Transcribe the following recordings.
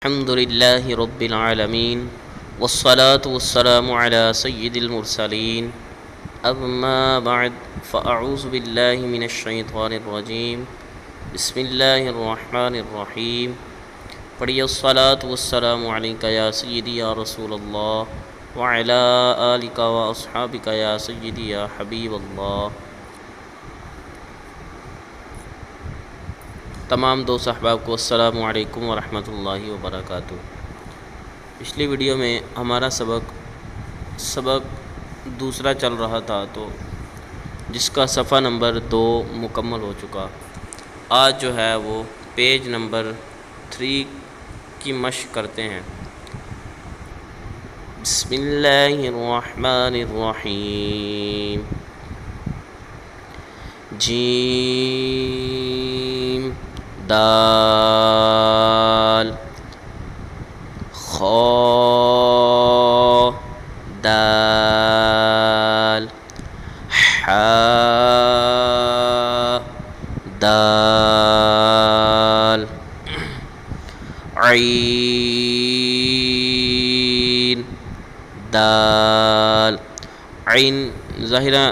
الحمد لله رب العالمين والصلاة والسلام على سيد المرسلين أما بعد فأعوذ بالله من الشيطان الرجيم بسم الله الرحمن الرحيم پڑھیے الصلاة والسلام عليك يا سيدي يا رسول الله وعلى آلك وأصحابك يا سيدي يا حبيب الله۔ تمام دوست احباب کو السلام علیکم ورحمۃ اللہ وبرکاتہ۔ پچھلی ویڈیو میں ہمارا سبق دوسرا چل رہا تھا، تو جس کا صفحہ نمبر 2 مکمل ہو چکا۔ آج جو ہے وہ پیج نمبر 3 کی مشق کرتے ہیں۔ بسم اللہ الرحمن الرحیم۔ جیم دال خا دال حا دال عین دال عین ظاہرہ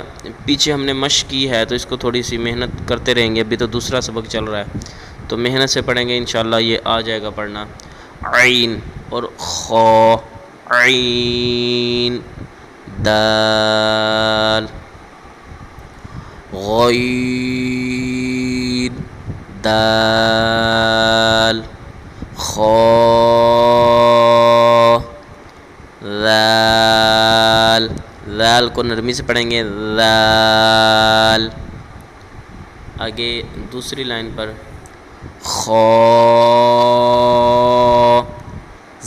پیچھے ہم نے مشق کی ہے، تو اس کو تھوڑی سی محنت کرتے رہیں گے۔ ابھی تو دوسرا سبق چل رہا ہے، تو محنت سے پڑھیں گے انشاءاللہ یہ آ جائے گا پڑھنا۔ عین اور خا عین دال غین دال خا ذال ذال کو نرمی سے پڑھیں گے ذال۔ آگے دوسری لائن پر خا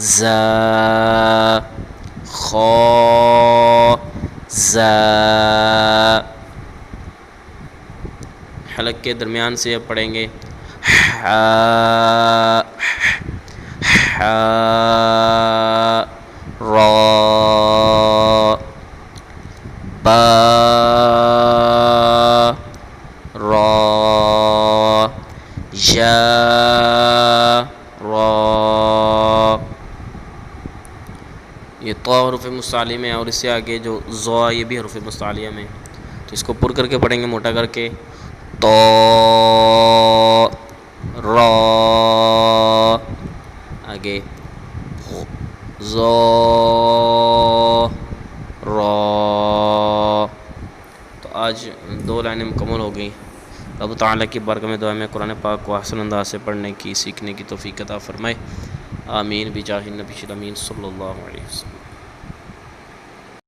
زا خا زا، حلق کے درمیان سے اب پڑھیں گے حا حا را با را یا را۔ یہ طا حروف مستعلیہ میں ہے، اور اس سے آگے جو ضا یہ بھی حروف مستعلیہ میں، تو اس کو پر کر کے پڑھیں گے موٹا کر کے۔ طا را آگے ضا را۔ تو آج 2 لائنیں مکمل ہو گئیں۔ رب تعالیٰ کی بارگاہ میں دعا میں قرآن پاک کو احسن انداز سے پڑھنے کی سیکھنے کی توفیق عطا فرمائے، آمین بجاہ النبی الامین صلی اللہ علیہ وسلم۔